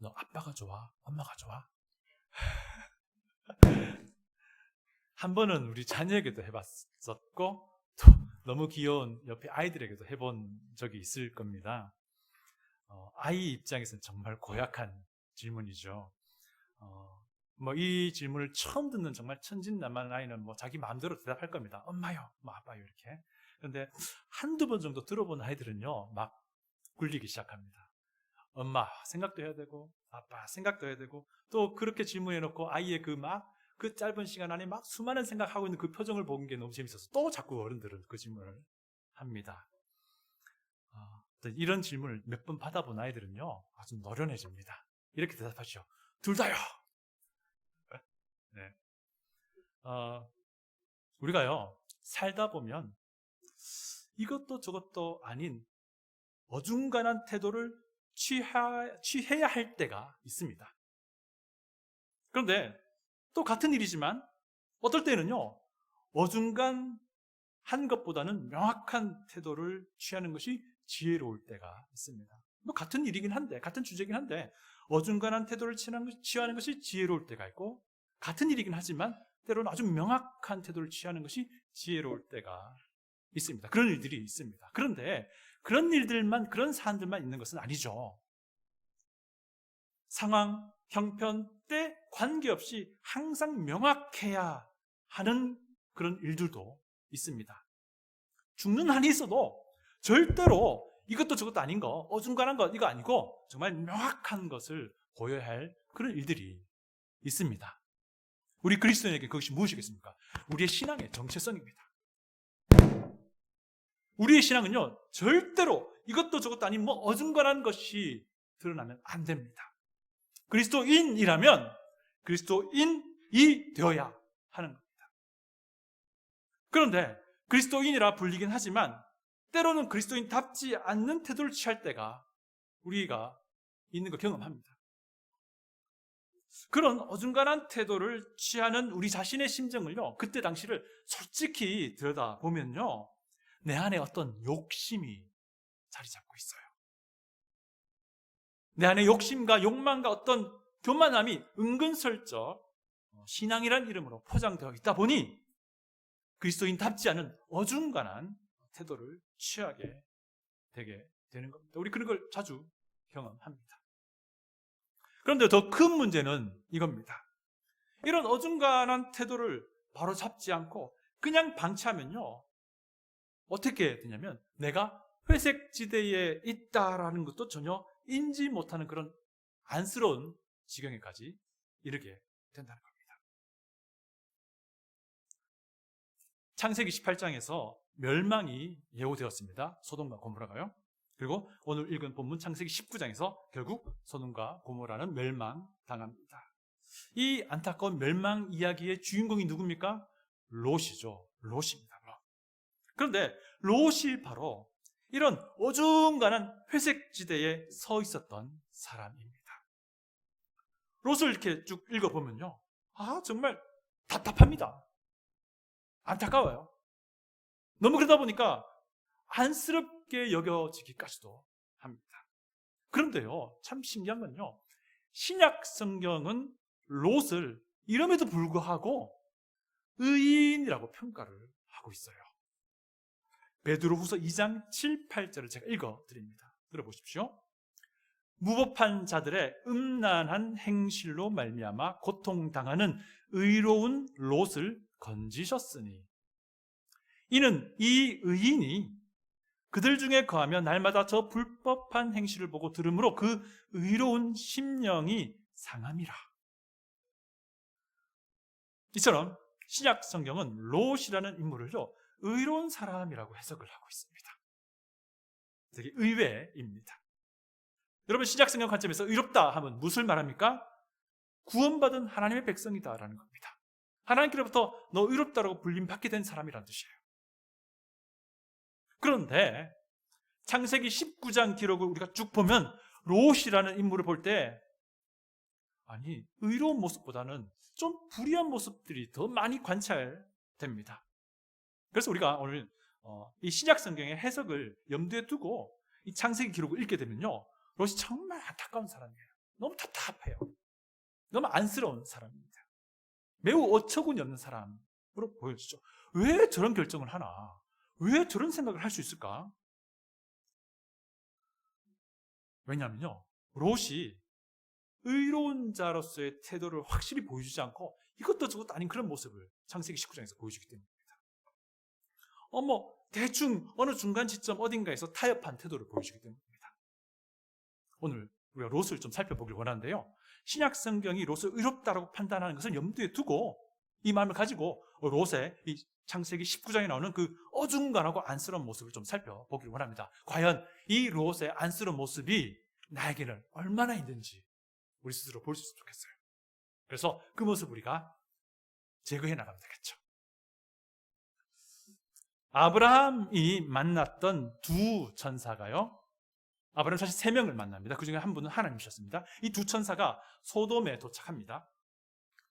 너 아빠가 좋아? 엄마가 좋아? 한 번은 우리 자녀에게도 해봤었고 또 너무 귀여운 옆에 아이들에게도 해본 적이 있을 겁니다. 아이 입장에서는 정말 고약한 질문이죠. 이 질문을 처음 듣는 정말 천진난만한 아이는 자기 마음대로 대답할 겁니다. 엄마요, 아빠요 이렇게. 그런데 한두 번 정도 들어본 아이들은요 막 굴리기 시작합니다. 엄마 생각도 해야 되고 아빠 생각도 해야 되고 또 그렇게 질문해놓고 아이의 그 짧은 시간 안에 막 수많은 생각하고 있는 그 표정을 보는 게 너무 재밌어서 또 자꾸 어른들은 그 질문을 합니다. 이런 질문을 몇 번 받아본 아이들은요 아주 노련해집니다. 이렇게 대답하죠. 둘 다요. 네. 우리가요 살다 보면 이것도 저것도 아닌 어중간한 태도를 취해야 할 때가 있습니다. 그런데 또 같은 일이지만 어떨 때는요 어중간한 것보다는 명확한 태도를 취하는 것이 지혜로울 때가 있습니다. 같은 일이긴 한데, 같은 주제긴 한데 어중간한 태도를 취하는 것이 지혜로울 때가 있고, 같은 일이긴 하지만 때로는 아주 명확한 태도를 취하는 것이 지혜로울 때가 있습니다. 그런 일들이 있습니다. 그런데 그런 일들만, 그런 사안들만 있는 것은 아니죠. 상황, 형편, 때 관계없이 항상 명확해야 하는 그런 일들도 있습니다. 죽는 한이 있어도 절대로 이것도 저것도 아닌 거, 어중간한 것 이거 아니고 정말 명확한 것을 보여야 할 그런 일들이 있습니다. 우리 그리스도인에게 그것이 무엇이겠습니까? 우리의 신앙의 정체성입니다. 우리의 신앙은요 절대로 이것도 저것도 아닌 어중간한 것이 드러나면 안 됩니다. 그리스도인이라면 그리스도인이 되어야 하는 겁니다. 그런데 그리스도인이라 불리긴 하지만 때로는 그리스도인답지 않는 태도를 취할 때가 우리가 있는 걸 경험합니다. 그런 어중간한 태도를 취하는 우리 자신의 심정을요 그때 당시를 솔직히 들여다보면요 내 안에 어떤 욕심이 자리 잡고 있어요. 내 안에 욕심과 욕망과 어떤 교만함이 은근슬쩍 신앙이란 이름으로 포장되어 있다 보니 그리스도인답지 않은 어중간한 태도를 취하게 되게 되는 겁니다. 우리 그런 걸 자주 경험합니다. 그런데 더 큰 문제는 이겁니다. 이런 어중간한 태도를 바로 잡지 않고 그냥 방치하면요 어떻게 되냐면 내가 회색 지대에 있다라는 것도 전혀 인지 못하는 그런 안쓰러운 지경에까지 이르게 된다는 겁니다. 창세기 18장에서 멸망이 예고되었습니다. 소돔과 고모라가요. 그리고 오늘 읽은 본문 창세기 19장에서 결국 소돔과 고모라는 멸망당합니다. 이 안타까운 멸망 이야기의 주인공이 누굽니까? 롯이죠. 롯입니다. 그런데 롯이 바로 이런 어중간한 회색 지대에 서 있었던 사람입니다. 롯을 이렇게 쭉 읽어보면요 정말 답답합니다. 안타까워요. 너무 그러다 보니까 안쓰럽게 여겨지기까지도 합니다. 그런데요 참 신기한 건요 신약 성경은 롯을 이름에도 불구하고 의인이라고 평가를 하고 있어요. 베드로후서 2장 7, 8절을 제가 읽어드립니다. 들어보십시오. 무법한 자들의 음란한 행실로 말미암아 고통당하는 의로운 롯을 건지셨으니 이는 이 의인이 그들 중에 거하며 날마다 저 불법한 행실을 보고 들으므로 그 의로운 심령이 상함이라. 이처럼 신약 성경은 롯이라는 인물을요 의로운 사람이라고 해석을 하고 있습니다. 되게 의외입니다. 여러분 신약 성경 관점에서 의롭다 하면 무엇을 말합니까? 구원받은 하나님의 백성이다라는 겁니다. 하나님께로부터 너 의롭다라고 불림받게 된 사람이라는 뜻이에요. 그런데 창세기 19장 기록을 우리가 쭉 보면 롯이라는 인물을 볼 때 의로운 모습보다는 좀 불의한 모습들이 더 많이 관찰됩니다. 그래서 우리가 오늘 이 신약 성경의 해석을 염두에 두고 이 창세기 기록을 읽게 되면요 롯이 정말 안타까운 사람이에요. 너무 답답해요. 너무 안쓰러운 사람입니다. 매우 어처구니 없는 사람으로 보여지죠. 왜 저런 결정을 하나? 왜 저런 생각을 할 수 있을까? 왜냐하면요, 롯이 의로운 자로서의 태도를 확실히 보여주지 않고 이것도 저것도 아닌 그런 모습을 창세기 19장에서 보여주기 때문입니다. 대충 어느 중간 지점 어딘가에서 타협한 태도를 보여주기 때문입니다. 오늘 우리가 롯을 좀 살펴보길 원하는데요, 신약 성경이 롯을 의롭다라고 판단하는 것을 염두에 두고 이 마음을 가지고 롯의 이 창세기 19장에 나오는 그 어중간하고 안쓰러운 모습을 좀 살펴보길 원합니다. 과연 이 롯의 안쓰러운 모습이 나에게는 얼마나 있는지 우리 스스로 볼 수 있으면 좋겠어요. 그래서 그 모습 우리가 제거해 나가면 되겠죠. 아브라함이 만났던 두 천사가요, 아브라함 사실 3명을 만납니다. 그 중에 한 분은 하나님이셨습니다. 이 두 천사가 소돔에 도착합니다.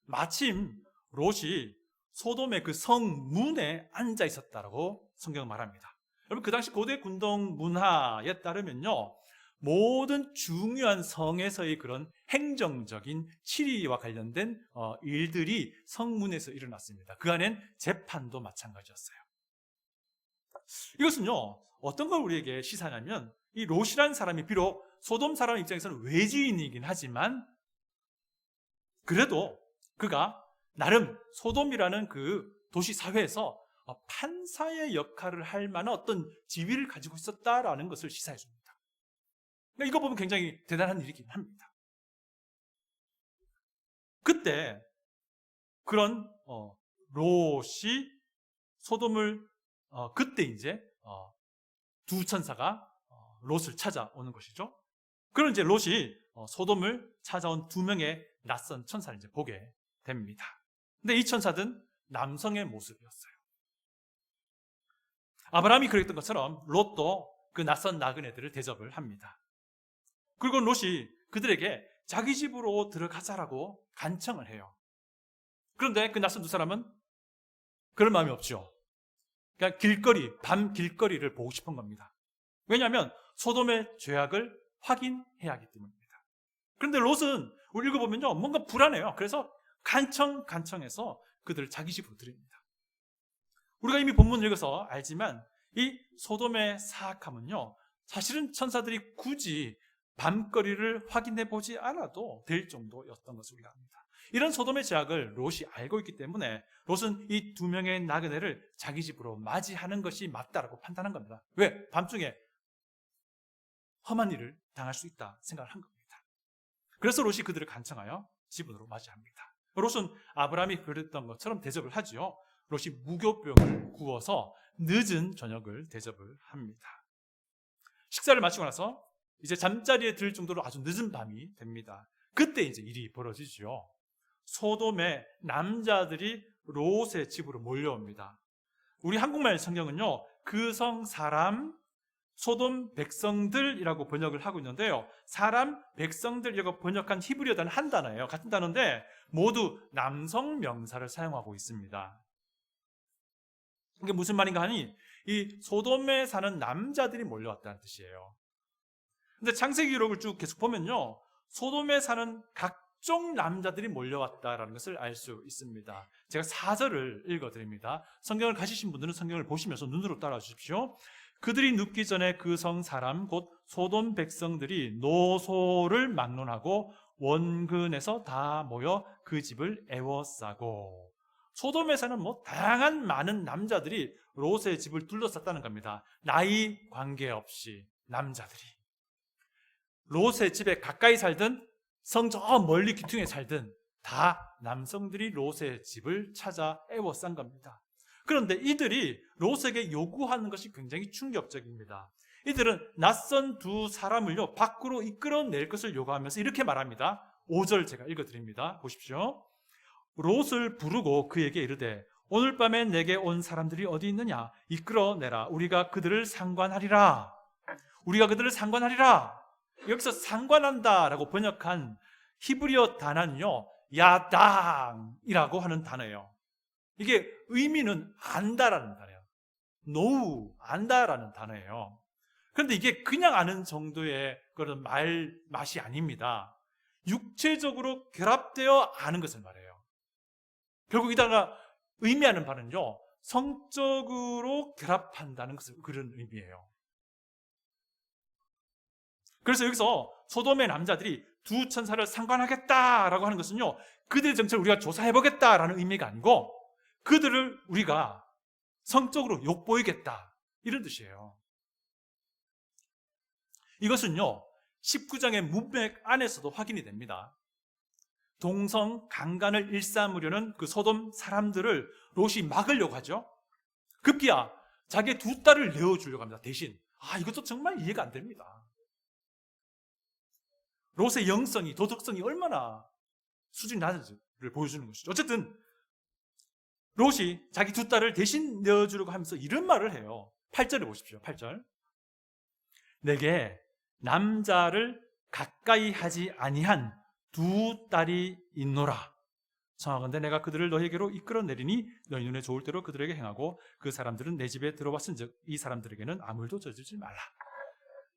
마침 롯이 소돔의 그 성문에 앉아 있었다라고 성경은 말합니다. 여러분, 그 당시 고대 군동 문화에 따르면요, 모든 중요한 성에서의 그런 행정적인 치리와 관련된 일들이 성문에서 일어났습니다. 그 안엔 재판도 마찬가지였어요. 이것은요, 어떤 걸 우리에게 시사하냐면, 이 롯이라는 사람이 비록 소돔 사람 입장에서는 외지인이긴 하지만 그래도 그가 나름 소돔이라는 그 도시 사회에서 판사의 역할을 할 만한 어떤 지위를 가지고 있었다라는 것을 시사해 줍니다. 그러니까 이거 보면 굉장히 대단한 일이긴 합니다. 그때 그런 롯이 소돔을 그때 이제 두 천사가 롯을 찾아오는 것이죠. 그런 이제 롯이 소돔을 찾아온 2명의 낯선 천사를 이제 보게 됩니다. 근데 이 천사들은 남성의 모습이었어요. 아브라함이 그랬던 것처럼 롯도 그 낯선 나그네들을 대접을 합니다. 그리고 롯이 그들에게 자기 집으로 들어가자라고 간청을 해요. 그런데 그 낯선 두 사람은 그럴 마음이 없죠. 그러니까 밤 길거리를 보고 싶은 겁니다. 왜냐하면 소돔의 죄악을 확인해야 하기 때문입니다. 그런데 롯은 우리 읽어보면요, 뭔가 불안해요. 그래서 간청해서 그들을 자기 집으로 들입니다. 우리가 이미 본문을 읽어서 알지만 이 소돔의 사악함은요, 사실은 천사들이 굳이 밤거리를 확인해 보지 않아도 될 정도였던 것을 우리가 압니다. 이런 소돔의 죄악을 롯이 알고 있기 때문에 롯은 이 2명의 나그네를 자기 집으로 맞이하는 것이 맞다라고 판단한 겁니다. 왜? 밤중에 험한 일을 당할 수 있다 생각을 한 겁니다. 그래서 롯이 그들을 간청하여 집으로 맞이합니다. 롯은 아브라함이 그랬던 것처럼 대접을 하지요. 롯이 무교병을 구워서 늦은 저녁을 대접을 합니다. 식사를 마치고 나서 이제 잠자리에 들 정도로 아주 늦은 밤이 됩니다. 그때 이제 일이 벌어지죠. 소돔의 남자들이 롯의 집으로 몰려옵니다. 우리 한국말 성경은요, 그 성 사람, 소돔 백성들이라고 번역을 하고 있는데요, 사람, 백성들이라고 번역한 히브리어 단어 한 단어예요. 같은 단어인데 모두 남성 명사를 사용하고 있습니다. 이게 무슨 말인가 하니, 이 소돔에 사는 남자들이 몰려왔다는 뜻이에요. 근데 창세기 기록을 쭉 계속 보면요, 소돔에 사는 각종 남자들이 몰려왔다라는 것을 알 수 있습니다. 제가 4절을 읽어드립니다. 성경을 가지신 분들은 성경을 보시면서 눈으로 따라와 주십시오. 그들이 눕기 전에 그 성 사람 곧 소돔 백성들이 노소를 막론하고 원근에서 다 모여 그 집을 애워싸고, 소돔에서는 다양한 많은 남자들이 롯의 집을 둘러쌌다는 겁니다. 나이 관계없이 남자들이 롯의 집에 가까이 살든 성 저 멀리 귀퉁이에 살든 다 남성들이 롯의 집을 찾아 애워싼 겁니다. 그런데 이들이 롯에게 요구하는 것이 굉장히 충격적입니다. 이들은 낯선 두 사람을요, 밖으로 이끌어낼 것을 요구하면서 이렇게 말합니다. 5절 제가 읽어드립니다. 보십시오. 롯을 부르고 그에게 이르되 오늘 밤에 내게 온 사람들이 어디 있느냐? 이끌어내라. 우리가 그들을 상관하리라. 우리가 그들을 상관하리라. 여기서 상관한다라고 번역한 히브리어 단어는요, 야당이라고 하는 단어예요. 이게 의미는 안다라는 단어예요. know, 안다라는 단어예요. 그런데 이게 그냥 아는 정도의 그런 말 맛이 아닙니다. 육체적으로 결합되어 아는 것을 말해요. 결국 이다가 의미하는 바는요, 성적으로 결합한다는 것을 그런 의미예요. 그래서 여기서 소돔의 남자들이 두 천사를 상관하겠다라고 하는 것은요, 그들의 정체를 우리가 조사해보겠다라는 의미가 아니고 그들을 우리가 성적으로 욕보이겠다, 이런 뜻이에요. 이것은요 19장의 문맥 안에서도 확인이 됩니다. 동성 강간을 일삼으려는 그 소돔 사람들을 롯이 막으려고 하죠. 급기야 자기의 두 딸을 내어주려고 합니다. 대신 이것도 정말 이해가 안 됩니다. 롯의 영성이, 도덕성이 얼마나 수준이 낮은지를 보여주는 것이죠. 어쨌든 롯이 자기 두 딸을 대신 내어주려고 하면서 이런 말을 해요. 8절에 보십시오. 8절. 내게 남자를 가까이 하지 아니한 두 딸이 있노라. 청하건대 내가 그들을 너에게로 이끌어내리니 너희 눈에 좋을 대로 그들에게 행하고 그 사람들은 내 집에 들어왔은즉 이 사람들에게는 아무 일도 저지르지 말라.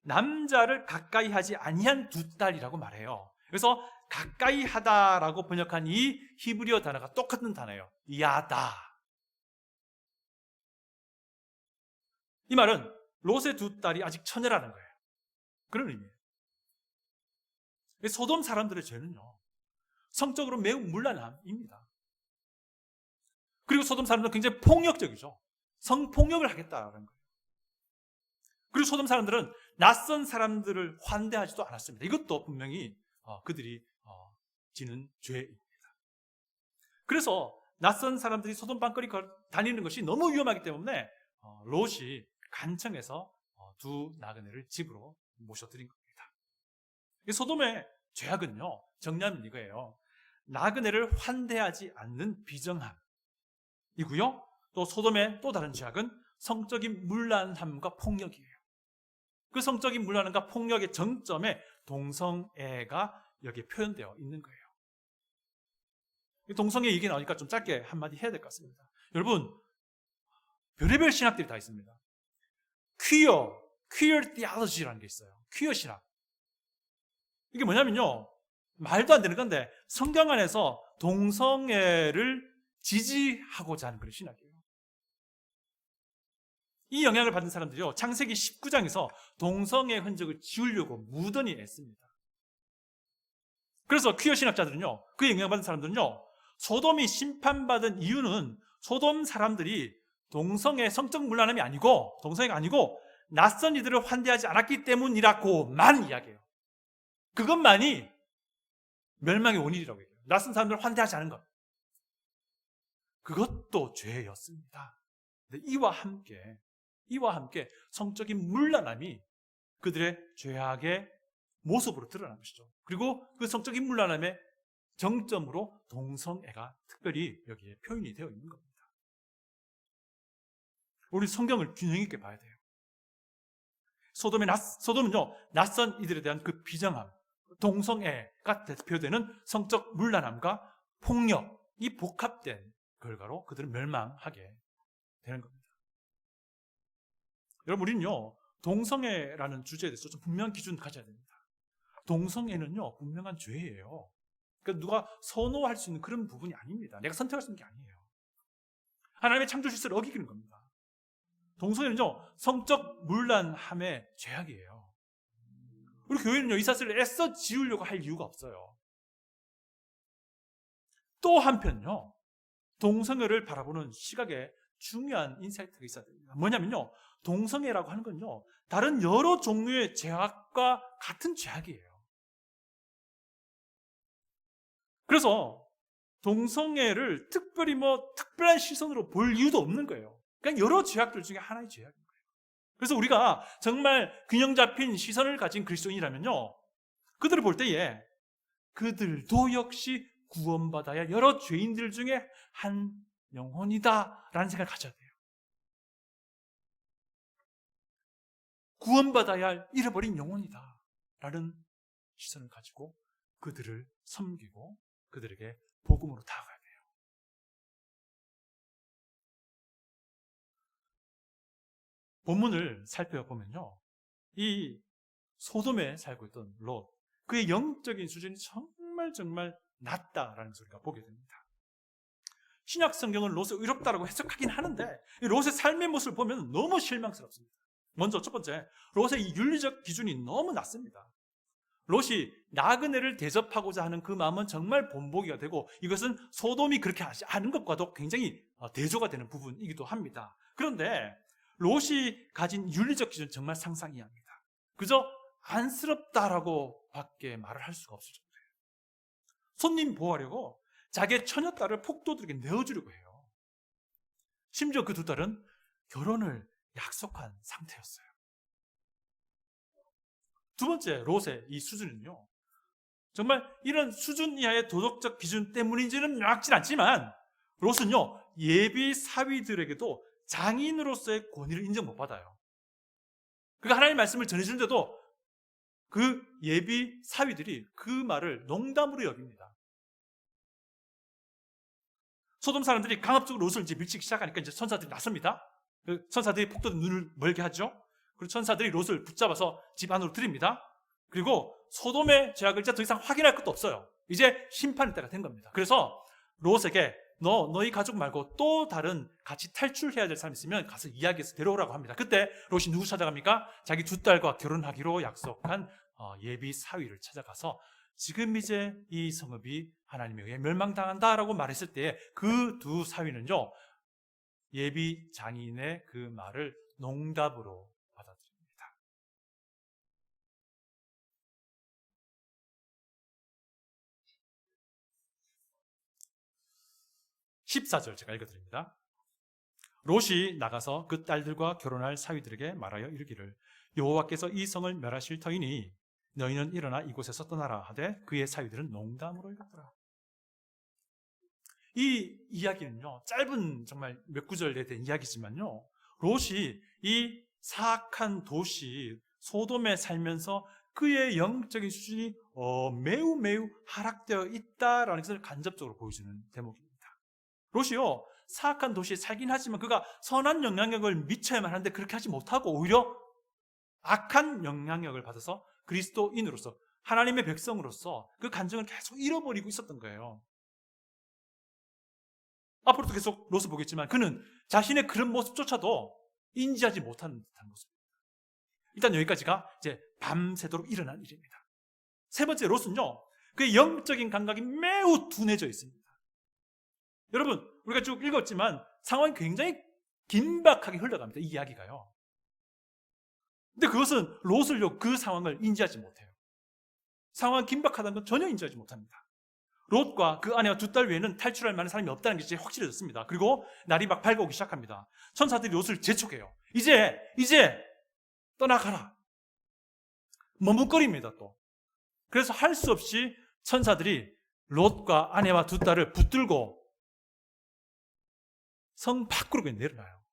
남자를 가까이 하지 아니한 두 딸이라고 말해요. 그래서 가까이 하다라고 번역한 이 히브리어 단어가 똑같은 단어예요. 야다. 이 말은 롯의 두 딸이 아직 처녀라는 거예요. 그런 의미예요. 소돔 사람들의 죄는요, 성적으로 매우 문란함입니다. 그리고 소돔 사람들은 굉장히 폭력적이죠. 성폭력을 하겠다는 거예요. 그리고 소돔 사람들은 낯선 사람들을 환대하지도 않았습니다. 이것도 분명히 그들이 지는 죄입니다. 그래서 낯선 사람들이 소돔 방거리 다니는 것이 너무 위험하기 때문에 롯이 간청해서 두 나그네를 집으로 모셔드린 겁니다. 소돔의 죄악은요, 정리하면 이거예요. 나그네를 환대하지 않는 비정함이고요. 또 소돔의 또 다른 죄악은 성적인 문란함과 폭력이에요. 그 성적인 문란함과 폭력의 정점에 동성애가 여기에 표현되어 있는 거예요. 동성애 얘기 나오니까 좀 짧게 한마디 해야 될 것 같습니다. 여러분, 별의별 신학들이 다 있습니다. 퀴어 theology라는 게 있어요. 퀴어 신학. 이게 뭐냐면요, 말도 안 되는 건데 성경 안에서 동성애를 지지하고자 하는 그런 신학이에요. 이 영향을 받은 사람들이요, 창세기 19장에서 동성애 흔적을 지우려고 무던히 애씁니다. 그래서 퀴어 신학자들은요, 그 영향을 받은 사람들은요, 소돔이 심판받은 이유는 소돔 사람들이 동성애 성적 문란함이 아니고, 동성애가 아니고 낯선 이들을 환대하지 않았기 때문이라고만 이야기해요. 그것만이 멸망의 원인이라고 얘기해요. 낯선 사람들을 환대하지 않은 것, 그것도 죄였습니다. 근데 이와 함께 성적인 문란함이 그들의 죄악의 모습으로 드러난 것이죠. 그리고 그 성적인 문란함의 정점으로 동성애가 특별히 여기에 표현이 되어 있는 겁니다. 우리 성경을 균형 있게 봐야 돼요. 소돔은요, 낯선 이들에 대한 그 비정함, 동성애가 대표되는 성적 문란함과 폭력이 복합된 결과로 그들은 멸망하게 되는 겁니다. 여러분, 우리는요, 동성애라는 주제에 대해서 좀 분명한 기준을 가져야 됩니다. 동성애는요, 분명한 죄예요. 그러니까 누가 선호할 수 있는 그런 부분이 아닙니다. 내가 선택할 수 있는 게 아니에요. 하나님의 창조 질서를 어기는 겁니다. 동성애는요, 성적 문란함의 죄악이에요. 우리 교회는요, 이 사실을 애써 지우려고 할 이유가 없어요. 또 한편요, 동성애를 바라보는 시각에 중요한 인사이트가 있어야 됩니다. 뭐냐면요, 동성애라고 하는 건요, 다른 여러 종류의 죄악과 같은 죄악이에요. 그래서 동성애를 특별히 특별한 시선으로 볼 이유도 없는 거예요. 그냥 여러 죄악들 중에 하나의 죄악인 거예요. 그래서 우리가 정말 균형 잡힌 시선을 가진 그리스도인이라면요, 그들을 볼 때에 그들도 역시 구원받아야 여러 죄인들 중에 한 영혼이다라는 생각을 가져야 돼요. 구원받아야 할 잃어버린 영혼이다라는 시선을 가지고 그들을 섬기고 그들에게 복음으로 다가가야 돼요. 본문을 살펴보면요, 이 소돔에 살고 있던 롯, 그의 영적인 수준이 정말 정말 낮다라는 것을 우리가 보게 됩니다. 신약 성경은 롯을 의롭다라고 해석하긴 하는데 롯의 삶의 모습을 보면 너무 실망스럽습니다. 먼저 첫 번째, 롯의 이 윤리적 기준이 너무 낮습니다. 롯이 나그네를 대접하고자 하는 그 마음은 정말 본보기가 되고 이것은 소돔이 그렇게 하는 것과도 굉장히 대조가 되는 부분이기도 합니다. 그런데 롯이 가진 윤리적 기준은 정말 상상 이하입니다. 그저 안쓰럽다라고 밖에 말을 할 수가 없을 정도예요. 손님 보호하려고 자기의 처녀딸을 폭도들에게 내어주려고 해요. 심지어 그 두 딸은 결혼을 약속한 상태였어요. 두 번째, 롯의 이 수준은요, 정말 이런 수준 이하의 도덕적 기준 때문인지는 명확치 않지만 롯은요, 예비 사위들에게도 장인으로서의 권위를 인정 못 받아요. 그가 하나님의 말씀을 전해주는데도 그 예비 사위들이 그 말을 농담으로 여깁니다. 소돔 사람들이 강압적으로 롯을 이제 밀치기 시작하니까 이제 천사들이 나섭니다. 천사들이 폭도들 눈을 멀게 하죠. 그리고 천사들이 롯을 붙잡아서 집 안으로 들입니다. 그리고 소돔의 죄악을 이제 더 이상 확인할 것도 없어요. 이제 심판의 때가 된 겁니다. 그래서 롯에게 너희 가족 말고 또 다른 같이 탈출해야 될 사람이 있으면 가서 이야기해서 데려오라고 합니다. 그때 롯이 누구 찾아갑니까? 자기 두 딸과 결혼하기로 약속한 예비 사위를 찾아가서 지금 이제 이 성읍이 하나님에 의해 멸망당한다라고 말했을 때 그 두 사위는요, 예비 장인의 그 말을 농담으로 받아들입니다. 14절 제가 읽어드립니다. 롯이 나가서 그 딸들과 결혼할 사위들에게 말하여 이르기를 여호와께서 이 성을 멸하실 터이니 너희는 일어나 이곳에서 떠나라 하되 그의 사위들은 농담으로 읽었더라. 이 이야기는요, 짧은 정말 몇 구절에 대한 이야기지만요, 롯이 이 사악한 도시 소돔에 살면서 그의 영적인 수준이 매우 하락되어 있다라는 것을 간접적으로 보여주는 대목입니다. 롯이요, 사악한 도시에 살긴 하지만 그가 선한 영향력을 미쳐야만 하는데 그렇게 하지 못하고 오히려 악한 영향력을 받아서 그리스도인으로서 하나님의 백성으로서 그 간증을 계속 잃어버리고 있었던 거예요. 앞으로도 계속 롯을 보겠지만 그는 자신의 그런 모습조차도 인지하지 못하는 듯한 모습입니다. 일단 여기까지가 이제 밤새도록 일어난 일입니다. 세 번째, 롯은요, 그의 영적인 감각이 매우 둔해져 있습니다. 여러분, 우리가 쭉 읽었지만 상황이 굉장히 긴박하게 흘러갑니다. 이 이야기가요. 근데 그것은 롯을요, 그 상황을 인지하지 못해요. 상황이 긴박하다는 건 전혀 인지하지 못합니다. 롯과 그 아내와 두 딸 외에는 탈출할 만한 사람이 없다는 게 이제 확실해졌습니다. 그리고 날이 막 밝아오기 시작합니다. 천사들이 롯을 재촉해요. 이제 떠나가라. 머뭇거립니다, 또. 그래서 할 수 없이 천사들이 롯과 아내와 두 딸을 붙들고 성 밖으로 그냥 내려놔요.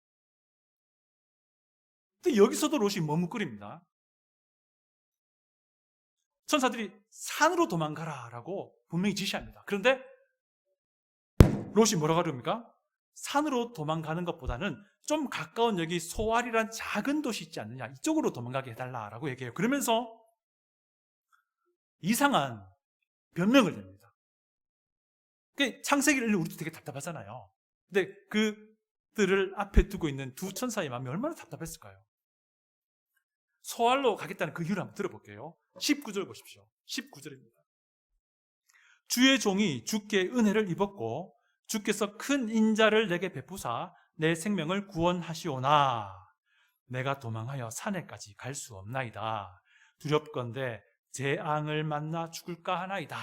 근데 여기서도 롯이 머뭇거립니다. 천사들이 산으로 도망가라라고 분명히 지시합니다. 그런데 롯이 뭐라고 그럽니까? 산으로 도망가는 것보다는 좀 가까운 여기 소알이란 작은 도시 있지 않느냐, 이쪽으로 도망가게 해달라라고 얘기해요. 그러면서 이상한 변명을 냅니다. 창세기를 우리도 되게 답답하잖아요. 근데 그들을 앞에 두고 있는 두 천사의 마음이 얼마나 답답했을까요? 소알로 가겠다는 그 이유를 한번 들어볼게요. 19절 보십시오. 19절입니다. 주의 종이 주께 은혜를 입었고 주께서 큰 인자를 내게 베푸사 내 생명을 구원하시오나 내가 도망하여 산에까지 갈 수 없나이다. 두렵건대 재앙을 만나 죽을까 하나이다.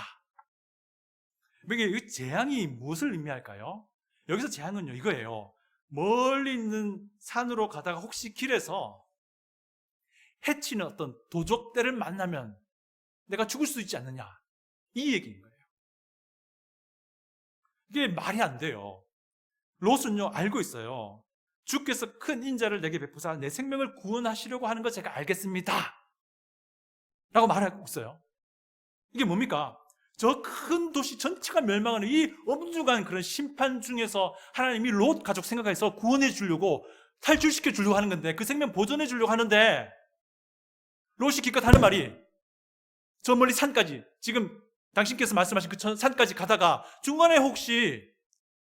이 재앙이 무엇을 의미할까요? 여기서 재앙은요, 이거예요. 멀리 있는 산으로 가다가 혹시 길에서 해치는 어떤 도적들을 만나면 내가 죽을 수 있지 않느냐, 이 얘기인 거예요. 이게 말이 안 돼요. 롯은요, 알고 있어요. 주께서 큰 인자를 내게 베푸사 내 생명을 구원하시려고 하는 거 제가 알겠습니다 라고 말하고 있어요. 이게 뭡니까? 저 큰 도시 전체가 멸망하는 이 엄중한 그런 심판 중에서 하나님이 롯 가족 생각해서 구원해 주려고, 탈출시켜 주려고 하는 건데, 그 생명 보존해 주려고 하는데 롯이 기껏 하는 말이 저 멀리 산까지, 지금 당신께서 말씀하신 그 산까지 가다가 중간에 혹시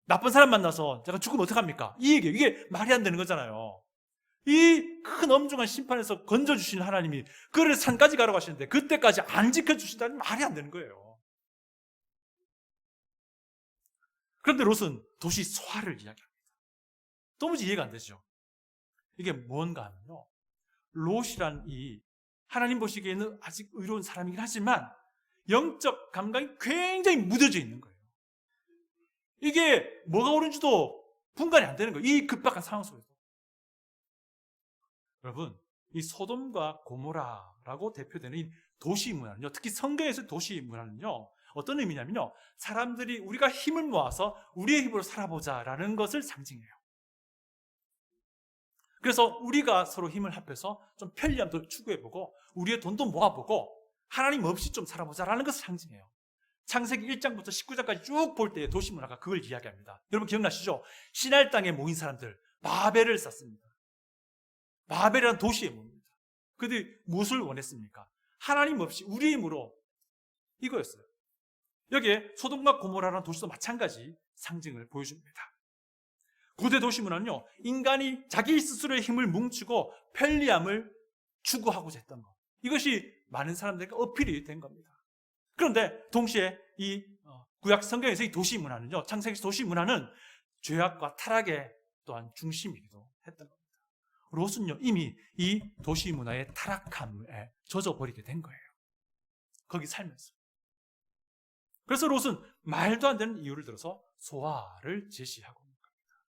나쁜 사람 만나서 제가 죽으면 어떡합니까? 이 얘기예요. 이게 말이 안 되는 거잖아요. 이 큰 엄중한 심판에서 건져주시는 하나님이 그를 산까지 가라고 하시는데 그때까지 안 지켜주신다는 말이 안 되는 거예요. 그런데 롯은 도시 소화를 이야기합니다. 도무지 이해가 안 되죠. 이게 뭔가 하면요, 롯이란 이 하나님 보시기에는 아직 의로운 사람이긴 하지만 영적 감각이 굉장히 무뎌져 있는 거예요. 이게 뭐가 옳은지도 분간이 안 되는 거예요. 이 급박한 상황 속에서. 여러분, 이 소돔과 고모라라고 대표되는 이 도시 문화는요, 특히 성경에서 도시 문화는요, 어떤 의미냐면요, 사람들이 우리가 힘을 모아서 우리의 힘으로 살아보자라는 것을 상징해요. 그래서 우리가 서로 힘을 합해서 좀 편리함도 추구해보고 우리의 돈도 모아보고 하나님 없이 좀 살아보자라는 것을 상징해요. 창세기 1장부터 19장까지 쭉 볼 때 도시 문화가 그걸 이야기합니다. 여러분 기억나시죠? 신할 땅에 모인 사람들, 바벨을 쌓습니다. 바벨이라는 도시에 모입니다. 그들이 무엇을 원했습니까? 하나님 없이 우리의 힘으로, 이거였어요. 여기에 소돔과 고모라라는 도시도 마찬가지 상징을 보여줍니다. 고대 도시 문화는요, 인간이 자기 스스로의 힘을 뭉치고 편리함을 추구하고자 했던 것, 이것이 많은 사람들에게 어필이 된 겁니다. 그런데 동시에 이 구약 성경에서 이 도시 문화는요, 창세기 도시 문화는 죄악과 타락의 또한 중심이기도 했던 겁니다. 롯은요, 이미 이 도시 문화의 타락함에 젖어버리게 된 거예요. 거기 살면서. 그래서 롯은 말도 안 되는 이유를 들어서 소화를 제시하고 있는 겁니다.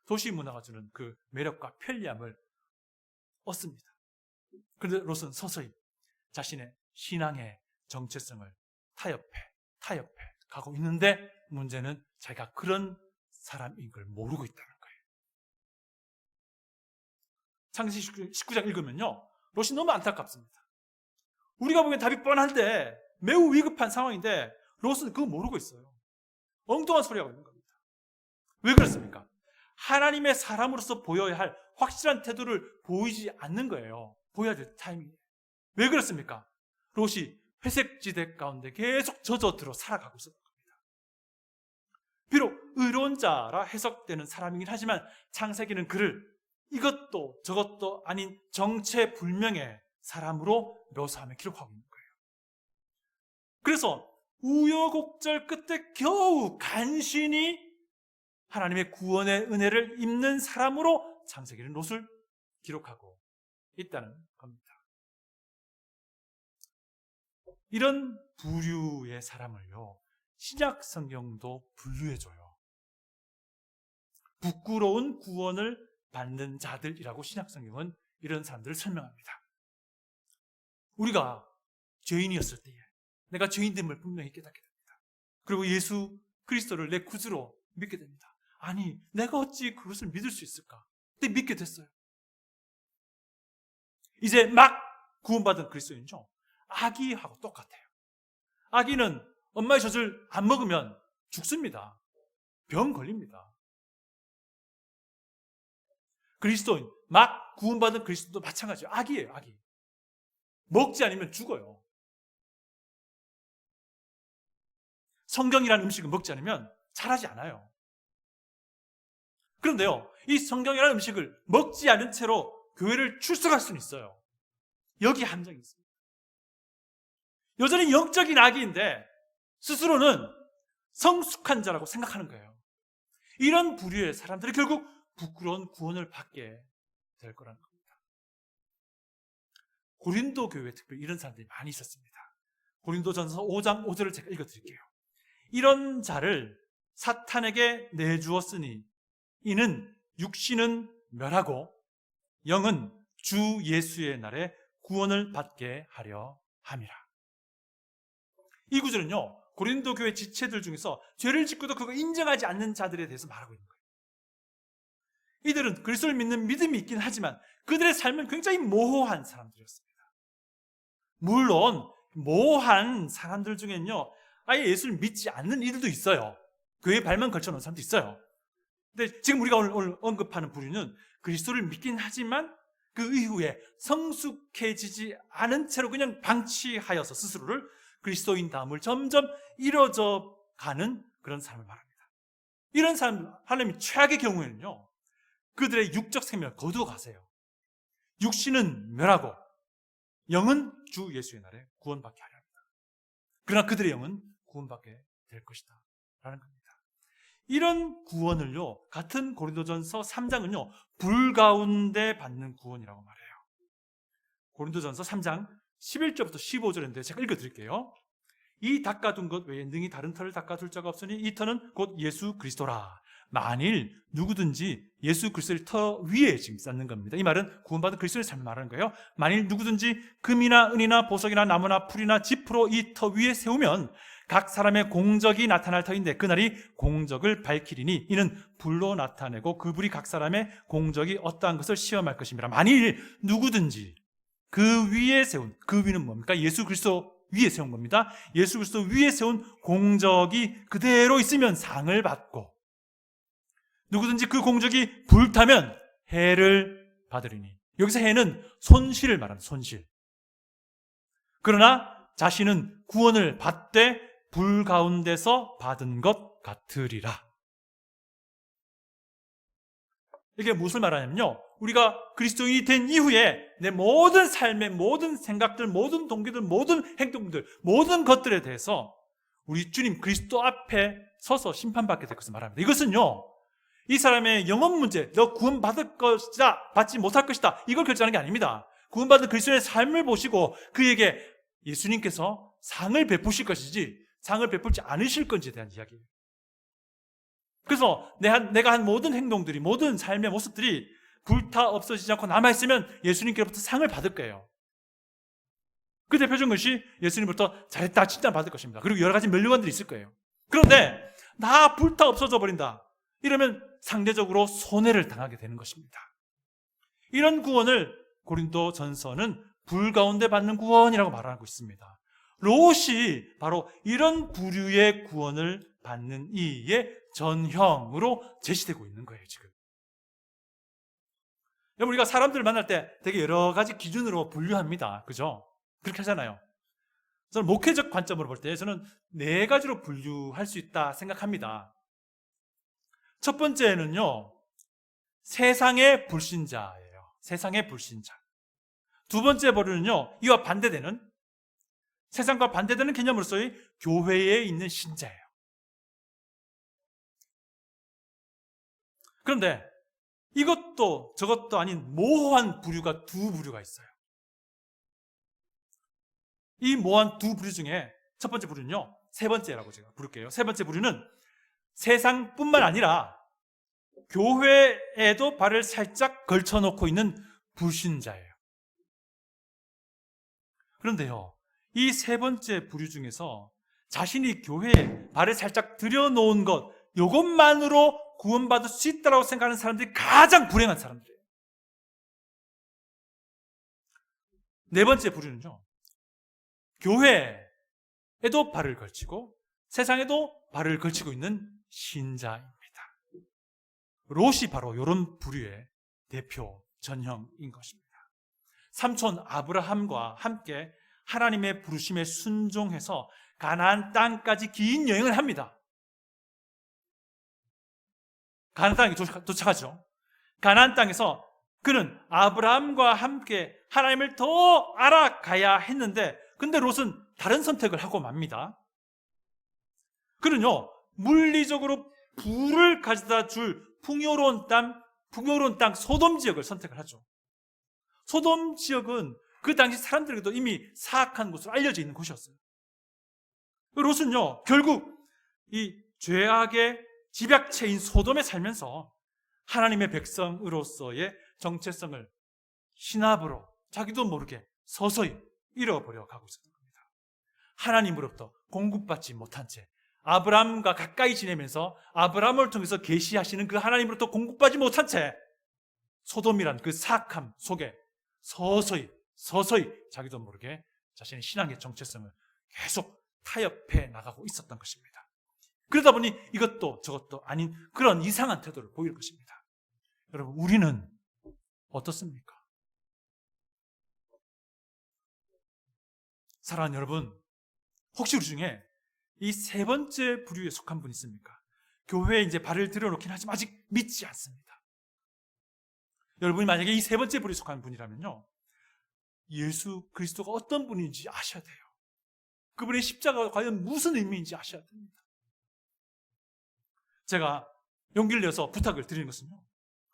도시 문화가 주는 그 매력과 편리함을 얻습니다. 그런데 롯은 서서히 자신의 신앙의 정체성을 타협해 가고 있는데, 문제는 자기가 그런 사람인 걸 모르고 있다는 거예요. 창세기 19장 읽으면요, 롯이 너무 안타깝습니다. 우리가 보기엔 답이 뻔한데, 매우 위급한 상황인데 롯은 그거 모르고 있어요. 엉뚱한 소리 하고 있는 겁니다. 왜 그렇습니까? 하나님의 사람으로서 보여야 할 확실한 태도를 보이지 않는 거예요. 보여야 될 타이밍이에요. 왜 그렇습니까? 롯이 회색지대 가운데 계속 젖어들어 살아가고 있었던 겁니다. 비록 의로운 자라 해석되는 사람이긴 하지만 창세기는 그를 이것도 저것도 아닌 정체불명의 사람으로 묘사하며 기록하고 있는 거예요. 그래서 우여곡절 끝에 겨우 간신히 하나님의 구원의 은혜를 입는 사람으로 창세기는 롯을 기록하고 있다는 겁니다. 이런 부류의 사람을요, 신약 성경도 분류해줘요. 부끄러운 구원을 받는 자들이라고 신약 성경은 이런 사람들을 설명합니다. 우리가 죄인이었을 때에 내가 죄인됨을 분명히 깨닫게 됩니다. 그리고 예수 그리스도를 내 구주로 믿게 됩니다. 아니, 내가 어찌 그것을 믿을 수 있을까? 근데 믿게 됐어요. 이제 막 구원받은 그리스도인죠, 아기하고 똑같아요. 아기는 엄마의 젖을 안 먹으면 죽습니다. 병 걸립니다. 그리스도인, 막 구원받은 그리스도도 마찬가지예요. 아기예요, 아기. 먹지 않으면 죽어요. 성경이라는 음식을 먹지 않으면 자라지 않아요. 그런데요, 이 성경이라는 음식을 먹지 않은 채로 교회를 출석할 수는 있어요. 여기 함정이 있습니다. 여전히 영적인 아기인데 스스로는 성숙한 자라고 생각하는 거예요. 이런 부류의 사람들이 결국 부끄러운 구원을 받게 될 거라는 겁니다. 고린도 교회에 특별히 이런 사람들이 많이 있었습니다. 고린도전서 5장 5절을 제가 읽어드릴게요. 이런 자를 사탄에게 내주었으니 이는 육신은 멸하고 영은 주 예수의 날에 구원을 받게 하려 함이라. 이 구절은요, 고린도 교회 지체들 중에서 죄를 짓고도 그거 인정하지 않는 자들에 대해서 말하고 있는 거예요. 이들은 그리스도를 믿는 믿음이 있긴 하지만 그들의 삶은 굉장히 모호한 사람들이었습니다. 물론 모호한 사람들 중에는요, 아예 예수를 믿지 않는 이들도 있어요. 교회에 발만 걸쳐놓은 사람도 있어요. 근데 지금 우리가 오늘 언급하는 부류는 그리스도를 믿긴 하지만 그 이후에 성숙해지지 않은 채로 그냥 방치하여서 스스로를 그리스도인다움을 점점 이뤄져 가는 그런 삶을 말합니다. 이런 사람, 하나님이 최악의 경우에는요, 그들의 육적 생명을 거두어 가세요. 육신은 멸하고 영은 주 예수의 날에 구원받게 하려 합니다. 그러나 그들의 영은 구원받게 될 것이다 라는 겁니다. 이런 구원을요, 같은 고린도전서 3장은요 불 가운데 받는 구원이라고 말해요. 고린도전서 3장 11절부터 15절인데 제가 읽어드릴게요. 이 닦아둔 것 외에 능히 다른 터를 닦아둘 자가 없으니 이 터는 곧 예수 그리스도라. 만일 누구든지 예수 그리스도를 터 위에 지금 쌓는 겁니다. 이 말은 구원받은 그리스도를 삶을 말하는 거예요. 만일 누구든지 금이나 은이나 보석이나 나무나 풀이나 짚으로 이 터 위에 세우면 각 사람의 공적이 나타날 터인데 그날이 공적을 밝히리니 이는 불로 나타내고 그 불이 각 사람의 공적이 어떠한 것을 시험할 것입니다. 만일 누구든지 그 위에 세운, 그 위는 뭡니까? 예수 그리스도 위에 세운 겁니다. 예수 그리스도 위에 세운 공적이 그대로 있으면 상을 받고, 누구든지 그 공적이 불타면 해를 받으리니. 여기서 해는 손실을 말하는 손실. 그러나 자신은 구원을 받되 불 가운데서 받은 것 같으리라. 이게 무엇을 말하냐면요, 우리가 그리스도인이 된 이후에 내 모든 삶의 모든 생각들, 모든 동기들, 모든 행동들, 모든 것들에 대해서 우리 주님 그리스도 앞에 서서 심판받게 될 것을 말합니다. 이것은요, 이 사람의 영혼 문제, 너 구원받을 것이다, 받지 못할 것이다, 이걸 결정하는 게 아닙니다. 구원받은 그리스도의 삶을 보시고 그에게 예수님께서 상을 베푸실 것이지 상을 베풀지 않으실 건지에 대한 이야기예요. 그래서 내가 한 모든 행동들이, 모든 삶의 모습들이 불타 없어지지 않고 남아있으면 예수님께로부터 상을 받을 거예요. 그 대표적인 것이 예수님부터 잘했다 칭찬 받을 것입니다. 그리고 여러 가지 면류관들이 있을 거예요. 그런데 다 불타 없어져 버린다, 이러면 상대적으로 손해를 당하게 되는 것입니다. 이런 구원을 고린도전서는 불 가운데 받는 구원이라고 말하고 있습니다. 롯이 바로 이런 부류의 구원을 받는 이의 전형으로 제시되고 있는 거예요, 지금. 여러분, 우리가 사람들을 만날 때 되게 여러 가지 기준으로 분류합니다. 그죠? 그렇게 하잖아요. 저는 목회적 관점으로 볼 때 저는 4가지로 분류할 수 있다 생각합니다. 첫 번째는요, 세상의 불신자예요. 세상의 불신자. 두 번째 부류는요, 이와 반대되는, 세상과 반대되는 개념으로서의 교회에 있는 신자예요. 그런데 이것도 저것도 아닌 모호한 부류가 두 부류가 있어요. 이 모호한 두 부류 중에 첫 번째 부류는요, 세 번째라고 제가 부를게요. 세 번째 부류는 세상뿐만 아니라 교회에도 발을 살짝 걸쳐놓고 있는 불신자예요. 그런데요, 이 세 번째 부류 중에서 자신이 교회에 발을 살짝 들여놓은 것, 이것만으로 구원받을 수 있다고 생각하는 사람들이 가장 불행한 사람들이에요. 네 번째 부류는요, 교회에도 발을 걸치고 세상에도 발을 걸치고 있는 신자입니다. 롯이 바로 이런 부류의 대표 전형인 것입니다. 삼촌 아브라함과 함께 하나님의 부르심에 순종해서 가나안 땅까지 긴 여행을 합니다. 가나안 땅에 도착하죠. 가나안 땅에서 그는 아브라함과 함께 하나님을 더 알아가야 했는데, 근데 롯은 다른 선택을 하고 맙니다. 그는요, 물리적으로 부를 가져다 줄 풍요로운 땅 소돔 지역을 선택을 하죠. 소돔 지역은 그 당시 사람들에게도 이미 사악한 곳으로 알려져 있는 곳이었어요. 롯은요, 결국 이 죄악의 집약체인 소돔에 살면서 하나님의 백성으로서의 정체성을 신압으로 자기도 모르게 서서히 잃어버려 가고 있었던 겁니다. 하나님으로부터 공급받지 못한 채 아브라함과 가까이 지내면서 아브라함을 통해서 계시하시는 그 하나님으로부터 공급받지 못한 채 소돔이란 그 사악함 속에 서서히 자기도 모르게 자신의 신앙의 정체성을 계속 타협해 나가고 있었던 것입니다. 그러다 보니 이것도 저것도 아닌 그런 이상한 태도를 보일 것입니다. 여러분, 우리는 어떻습니까? 사랑하는 여러분, 혹시 우리 중에 이 세 번째 부류에 속한 분 있습니까? 교회에 이제 발을 들여놓긴 하지만 아직 믿지 않습니다. 여러분이 만약에 이 세 번째 부류에 속한 분이라면요, 예수 그리스도가 어떤 분인지 아셔야 돼요. 그분의 십자가가 과연 무슨 의미인지 아셔야 됩니다. 제가 용기를 내서 부탁을 드리는 것은요,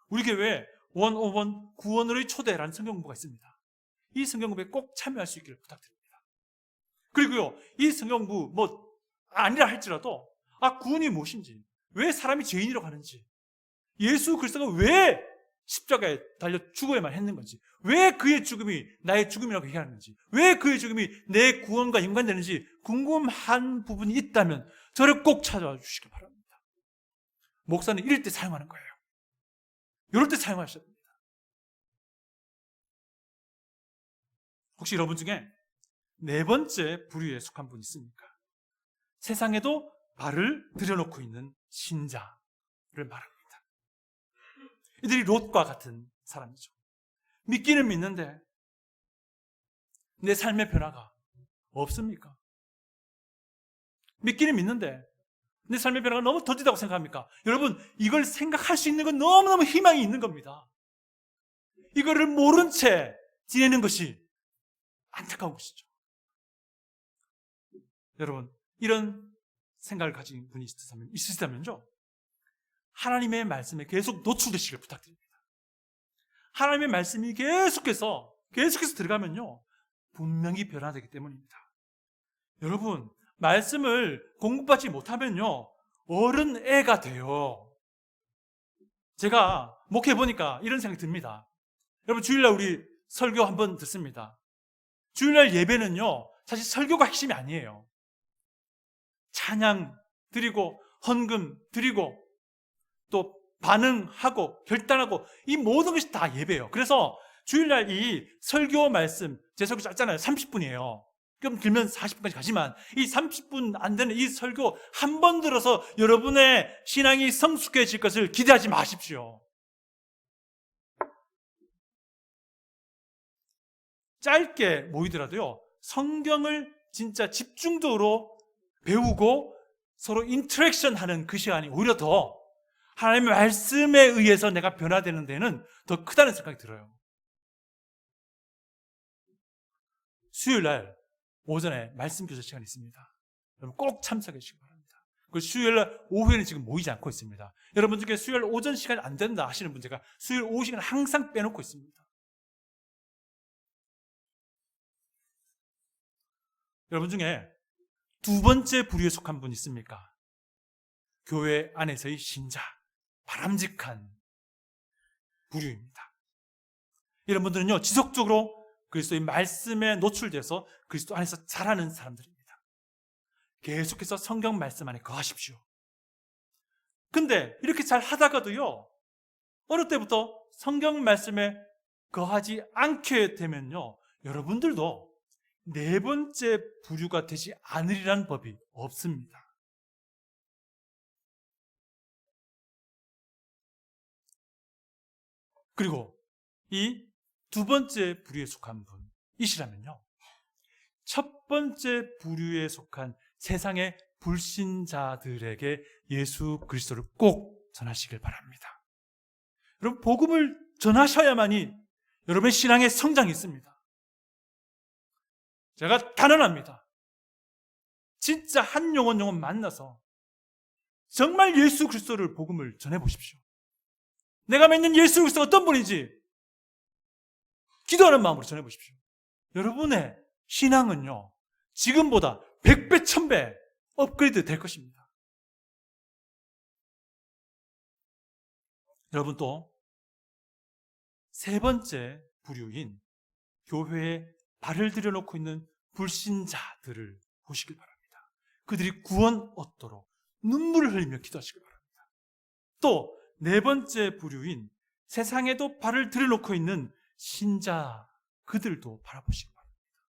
우리 교회에 101 구원으로의 초대라는 성경공부가 있습니다. 이 성경공부에 꼭 참여할 수 있기를 부탁드립니다. 그리고요, 이 성경공부 아니라 할지라도 구원이 무엇인지, 왜 사람이 죄인이라고 하는지, 예수 그리스도가 왜 십자가에 달려 죽어야만 했는 건지, 왜 그의 죽음이 나의 죽음이라고 얘기하는지, 왜 그의 죽음이 내 구원과 연관되는지 궁금한 부분이 있다면 저를 꼭 찾아와 주시기 바랍니다. 목사는 이럴 때 사용하는 거예요. 이럴 때 사용하셔야 됩니다. 혹시 여러분 중에 네 번째 부류에 속한 분 있습니까? 세상에도 발을 들여놓고 있는 신자를 말합니다. 이들이 롯과 같은 사람이죠. 믿기는 믿는데 내 삶의 변화가 없습니까? 믿기는 믿는데 내 삶의 변화가 너무 더디다고 생각합니까? 여러분, 이걸 생각할 수 있는 건 너무너무 희망이 있는 겁니다. 이거를 모른 채 지내는 것이 안타까운 것이죠. 여러분, 이런 생각을 가진 분이 있으시다면요, 하나님의 말씀에 계속 노출되시길 부탁드립니다. 하나님의 말씀이 계속해서 들어가면요, 분명히 변화되기 때문입니다. 여러분, 말씀을 공부받지 못하면요, 어른 애가 돼요. 제가 목회해보니까 이런 생각이 듭니다. 여러분, 주일날 우리 설교 한번 듣습니다. 주일날 예배는요, 사실 설교가 핵심이 아니에요. 찬양 드리고 헌금 드리고 또 반응하고 결단하고 이 모든 것이 다 예배예요. 그래서 주일날 이 설교 말씀, 제 설교 짧잖아요. 30분이에요. 좀 길면 40분까지 가지만 이 30분 안 되는 이 설교 한 번 들어서 여러분의 신앙이 성숙해질 것을 기대하지 마십시오. 짧게 모이더라도요, 성경을 진짜 집중적으로 배우고 서로 인터랙션하는 그 시간이 오히려 더 하나님의 말씀에 의해서 내가 변화되는 데는 더 크다는 생각이 들어요. 수요일날 오전에 말씀 교제 시간이 있습니다. 여러분 꼭 참석해 주시기 바랍니다. 그 수요일날 오후에는 지금 모이지 않고 있습니다. 여러분 중에 수요일 오전 시간이 안 된다 하시는 분, 제가 수요일 오후 시간 항상 빼놓고 있습니다. 여러분 중에 두 번째 부류에 속한 분 있습니까? 교회 안에서의 신자, 바람직한 부류입니다. 이런 분들은요, 지속적으로 그리스도의 말씀에 노출돼서 그리스도 안에서 자라는 사람들입니다. 계속해서 성경 말씀 안에 거하십시오. 근데 이렇게 잘 하다가도요, 어느 때부터 성경 말씀에 거하지 않게 되면요, 여러분들도 네 번째 부류가 되지 않으리라는 법이 없습니다. 그리고 이 두 번째 부류에 속한 분이시라면요, 첫 번째 부류에 속한 세상의 불신자들에게 예수 그리스도를 꼭 전하시길 바랍니다. 여러분, 복음을 전하셔야만이 여러분의 신앙의 성장이 있습니다. 제가 단언합니다. 진짜 한 영혼 만나서 정말 예수 그리스도를 복음을 전해보십시오. 내가 믿는 예수 그리스도가 어떤 분인지 기도하는 마음으로 전해보십시오. 여러분의 신앙은요, 지금보다 100배, 1000배 업그레이드 될 것입니다. 여러분, 또 세 번째 부류인 교회에 발을 들여놓고 있는 불신자들을 보시길 바랍니다. 그들이 구원 얻도록 눈물을 흘리며 기도하시길 바랍니다. 또 네 번째 부류인 세상에도 발을 들여놓고 있는 신자, 그들도 바라보시기 바랍니다.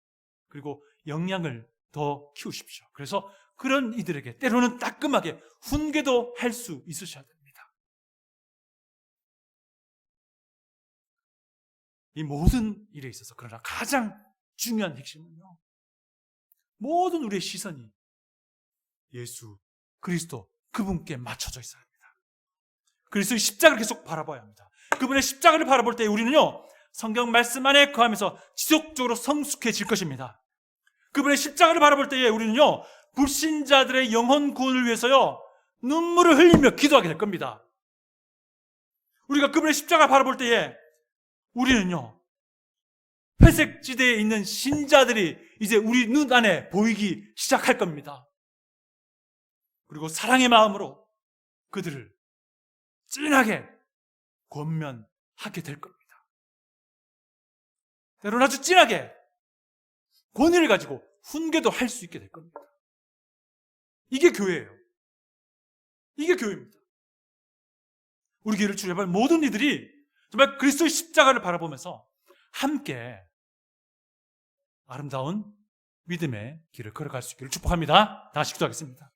그리고 역량을 더 키우십시오. 그래서 그런 이들에게 때로는 따끔하게 훈계도 할 수 있으셔야 됩니다. 이 모든 일에 있어서 그러나 가장 중요한 핵심은요, 모든 우리의 시선이 예수 그리스도 그분께 맞춰져 있어야 합니다. 그리스도의 십자가를 계속 바라봐야 합니다. 그분의 십자가를 바라볼 때 우리는요, 성경 말씀 안에 거하면서 지속적으로 성숙해질 것입니다. 그분의 십자가를 바라볼 때에 우리는요, 불신자들의 영혼 구원을 위해서요, 눈물을 흘리며 기도하게 될 겁니다. 우리가 그분의 십자가를 바라볼 때에 우리는요, 회색 지대에 있는 신자들이 이제 우리 눈 안에 보이기 시작할 겁니다. 그리고 사랑의 마음으로 그들을 진하게 권면하게 될 겁니다. 때로는 아주 진하게 권위를 가지고 훈계도 할 수 있게 될 겁니다. 이게 교회예요. 이게 교회입니다. 우리 교회를 출입할 모든 이들이 정말 그리스도의 십자가를 바라보면서 함께 아름다운 믿음의 길을 걸어갈 수 있기를 축복합니다. 다시 기도하겠습니다.